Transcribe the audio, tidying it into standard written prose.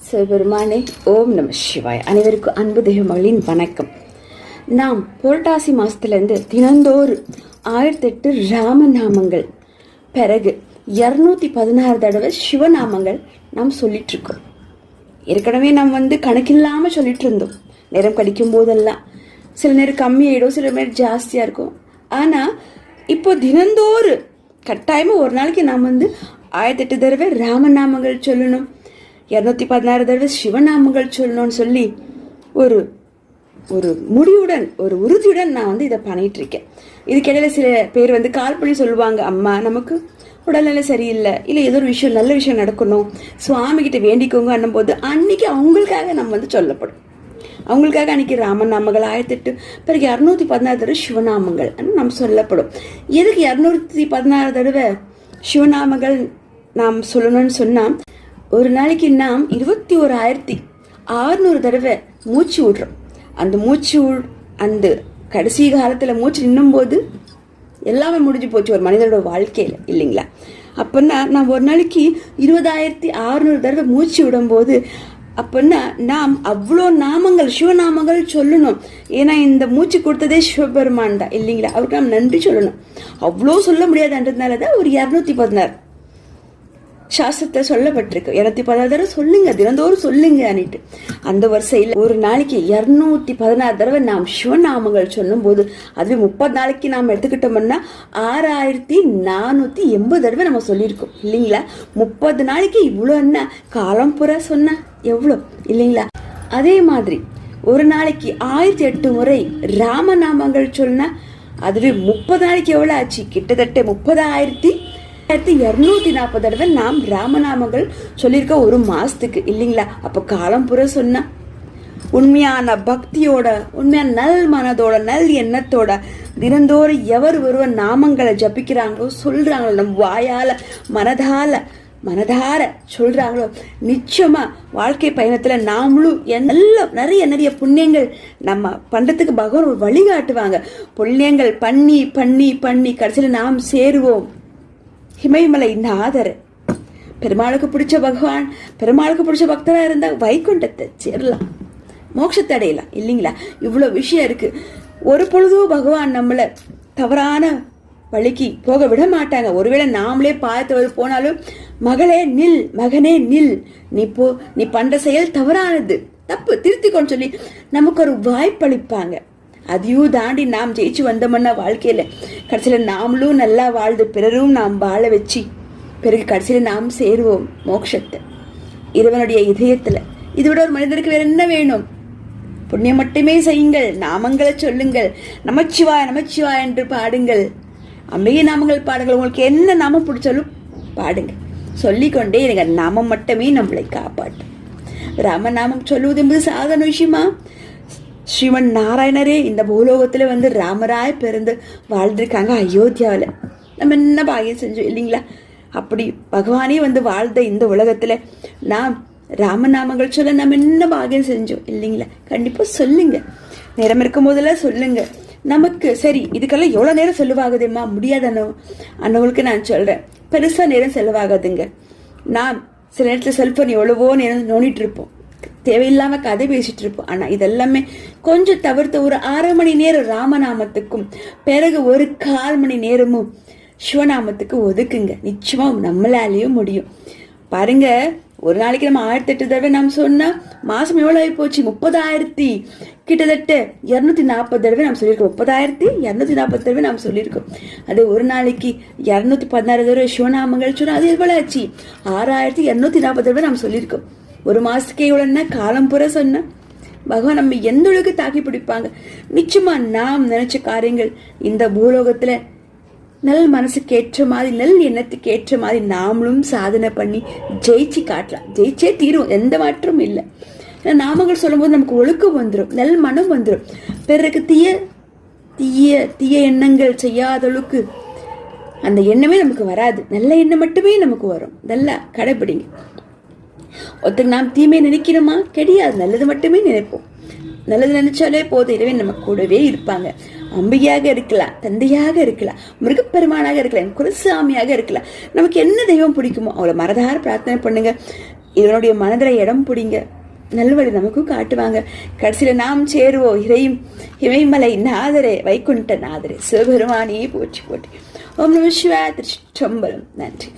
சிவபெருமானே, ஓம் நம சிவாய். அனைவருக்கும் அன்பு தெய்வமகளின் வணக்கம். நாம் புரட்டாசி மாசத்துலேருந்து தினந்தோறு 1008 ராமநாமங்கள், பிறகு 216 தடவை சிவநாமங்கள் நாம் சொல்லிட்டு இருக்கோம். ஏற்கனவே நாம் கணக்கில்லாமல் சொல்லிட்டு இருந்தோம். நேரம் கடிக்கும் போதெல்லாம் சில நேரம் கம்மியாயிடும், சில நேரம் ஜாஸ்தியாக இருக்கும். ஆனால் இப்போ தினந்தோறு கட்டாயமாக ஒரு நாளைக்கு நாம் 1008 தடவை ராமநாமங்கள் சொல்லணும், 216 தடவை சிவநாமங்கள் சொல்லணும்னு சொல்லி ஒரு ஒரு முடிவுடன், ஒரு உறுதியுடன் நான் இதை பண்ணிட்டு இருக்கேன். இதுக்கிடையில சில பேர் கால் பண்ணி சொல்லுவாங்க, அம்மா நமக்கு உடல்நிலை சரியில்லை, இல்லை ஏதோ ஒரு விஷயம், நல்ல விஷயம் நடக்கணும், சுவாமி கிட்ட வேண்டிக்கோங்க அண்ணும்போது அன்னைக்கு அவங்களுக்காக நம்ம சொல்லப்படும். அவங்களுக்காக அன்னைக்கு ராமநாமங்கள் 1008, பிறகு 216 தடவை சிவநாமங்கள் நம்ம சொல்லப்படும். எதுக்கு 216 தடவை சிவநாமங்கள் நாம் சொல்லணும்னு சொன்னால், ஒரு நாளைக்கு நாம் 21,600 தடவை மூச்சு விடுறோம். அந்த மூச்சு அந்த கடைசி காலத்தில் மூச்சு நின்னும் போது எல்லாமே முடிஞ்சு போச்சு ஒரு மனிதனோட வாழ்க்கையில், இல்லைங்களா? அப்போன்னா நான் ஒரு நாளைக்கு 20,600 தடவை மூச்சு விடும்போது அப்போன்னா நாம் அவ்வளோ நாமங்கள், சிவநாமங்கள் சொல்லணும். ஏன்னா இந்த மூச்சு கொடுத்ததே சிவபெருமான் தான், இல்லைங்களா? அவருக்கு நாம் நன்றி சொல்லணும். அவ்வளோ சொல்ல முடியாதுன்றதுனால தான் ஒரு 216 சாஸ்திரத்தை சொல்லப்பட்டிருக்கு. 216 தடவை சொல்லுங்க, தினந்தோறும் சொல்லுங்க அன்னிட்டு. அந்த வரிசையில் ஒரு நாளைக்கு 216 தடவை நாம் சிவநாமங்கள் சொல்லும் போது, அதுவே 30 நாளைக்கு நாம் எடுத்துக்கிட்டோம்னா 6,480 தடவை நம்ம சொல்லியிருக்கோம், இல்லைங்களா? 30 நாளைக்கு இவ்வளோ என்ன காலம் புற சொன்ன எவ்வளோ, இல்லைங்களா? அதே மாதிரி ஒரு நாளைக்கு 1008 முறை ராமநாமங்கள் சொன்னா அதுவே 30 நாளைக்கு எவ்வளோ ஆச்சு? கிட்டத்தட்ட 30,240 தடவை நாம் ராமநாமங்கள் சொல்லியிருக்க ஒரு மாசத்துக்கு, இல்லைங்களா? அப்போ காலம் புற சொன்னா உண்மையான பக்தியோட, உண்மையான நல் மனதோட, நல் எண்ணத்தோட தினந்தோறும் எவர் ஒருவர் நாமங்களை ஜபிக்கிறாங்களோ, சொல்றாங்களோ, நம் வாயால மனதார சொல்றாங்களோ, நிச்சயமா வாழ்க்கை பயணத்துல நாமளும் நிறைய புண்ணியங்கள் நம்ம பண்றதுக்கு பகவான் ஒரு வழிகாட்டுவாங்க. புண்ணியங்கள் பண்ணி பண்ணி பண்ணி கடைசியில நாம் சேருவோம் ஹிமயமலை நாதர். பெருமாளுக்கு பிடிச்ச பகவான், பெருமாளுக்கு பிடிச்ச பக்தரா இருந்தா வைகுண்டத்தை சேரலாம், மோட்சத்தை அடையலாம், இல்லைங்களா? இவ்வளோ விஷயம் இருக்கு. ஒரு பொழுதும் பகவான் நம்மளை தவறான வழிக்கு போக விட மாட்டாங்க. ஒருவேளை நாமளே பார்த்து போனாலும், மகளே நில், மகனே நில், நீ பண்ற செயல் தவறானது, தப்பு, திருத்திக்கொண்டு சொல்லி நமக்கு ஒரு வாய்ப்பளிப்பாங்க. அதையும் தாண்டி நாம் ஜெயிச்சு வந்தோம்னா வாழ்க்கையில கடைசியில நாமளும் நல்லா வாழ்ந்து பிறரும் நாம் வாழ வச்சு பிறகு கடைசியில நாம் சேருவோம் மோட்சத்தை இறைவனுடைய இதயத்துல. இதை விட ஒரு மனிதருக்கு வேற என்ன வேணும்? புண்ணியம் மட்டுமே செய்யுங்கள், நாமங்களை சொல்லுங்கள், நமச்சிவாய் நமச்சிவாய் என்று பாடுங்கள், அம்பிகை நாமங்கள் பாடுங்கள், உங்களுக்கு என்ன நாமம் பிடிச்சாலும் பாடுங்க, சொல்லிக்கொண்டே இருங்க. நாமம் மட்டுமே நம்மளை காப்பாற்றும். ராமநாமம் சொல்லுவது என்பது சாதாரண விஷயமா? ஸ்ரீமன் நாராயணரே இந்த பூலோகத்துல ராமராய் பிறந்து வாழ்ந்திருக்காங்க அயோத்தியாவில். நம்ம என்ன பாகியம் செஞ்சோம், இல்லைங்களா? அப்படி பகவானே வாழ்ந்த இந்த உலகத்துல நாம் ராமநாமங்கள் சொல்ல நம்ம என்ன பாகியம் செஞ்சோம், இல்லைங்களா? கண்டிப்பா சொல்லுங்க, நேரம் இருக்கும் போதெல்லாம் சொல்லுங்க. நமக்கு சரி இதுக்கெல்லாம் எவ்வளோ நேரம் செலவாகுதுமா? முடியாத அண்ணவங்களுக்கு நான் சொல்றேன், பெருசா நேரம் செலவாகாதுங்க. நாம் சில நேரத்தில் செல்போன் எவ்வளவோ நேரம் நோண்டிட்டு இருப்போம், தேவையில்லாம கதை பேசிட்டு இருப்போம். ஆனா இதெல்லாமே கொஞ்சம் தவிர்த்து ஒரு 1/2 மணி நேரம் ராமநாமத்துக்கும் பிறகு ஒரு 1/4 மணி நேரமும் சிவநாமத்துக்கு ஒதுக்குங்க. நிச்சயமா நம்மளாலேயும் முடியும். பாருங்க, ஒரு நாளைக்கு நம்ம 1008 தடவை நாம் சொன்னா மாசம் எவ்வளவு ஆகி போச்சு? 30,000 கிட்டத்தட்ட 240 தடவை நாம் சொல்லியிருக்கோம். 30,240 தடவை நாம் சொல்லியிருக்கோம். அது ஒரு நாளைக்கு 216 தடவை சிவநாமங்கள் சொன்னா அது எவ்வளவு ஆச்சு? 6,240 தடவை நாம் சொல்லியிருக்கோம். ஒரு மாசத்துக்கே இவ்வளவுன்னா காலம் புற சொன்ன பகவான் நம்ம எந்த அளவுக்கு தாக்கி பிடிப்பாங்க. நிச்சயமா நாம் நினைச்ச காரியங்கள் இந்த பூலோகத்துல நல் மனசுக்கு ஏற்ற மாதிரி, நல் எண்ணத்துக்கு ஏற்ற மாதிரி நாமளும் சாதனை பண்ணி ஜெயிச்சு காட்டலாம். ஜெயிச்சே தீரும், எந்த மாற்றமும் இல்லை. நாமங்கள் சொல்லும் போது நமக்கு ஒழுக்கம் வந்துடும், நல் மனம் வந்துடும். பிறருக்கு தீய தீய தீய எண்ணங்கள் செய்யாத அளவுக்கு அந்த எண்ணமே நமக்கு வராது. நல்ல எண்ணம் மட்டுமே நமக்கு வரும். நல்லா கடைபிடிங்க. ஒருத்தருக்கு நாம் தீமை நினைக்கிறோமா? கிடையாது, நல்லது மட்டுமே நினைப்போம். நல்லது நினைச்சாலே போதும், இறைவன் நம்ம கூடவே இருப்பாங்க. அம்பிகையாக இருக்கலாம், தந்தையாக இருக்கலாம், மிருகப்பெருமானாக இருக்கலாம், குலசாமியாக இருக்கலாம். நமக்கு என்ன தெய்வம் பிடிக்குமோ அவளை மனதார பிரார்த்தனை பண்ணுங்க. இவனுடைய மனதில் இடம் பிடிங்க, நல்வழி நமக்கும் காட்டுவாங்க. கடைசியில நாம் சேருவோம் இமயமலை நாதரே, வைகுண்ட நாதரே, சிவபெருமானே போற்றி போற்றி. ஓம் நம சிவாய. திருச்சிற்றம்பலம். நன்றி.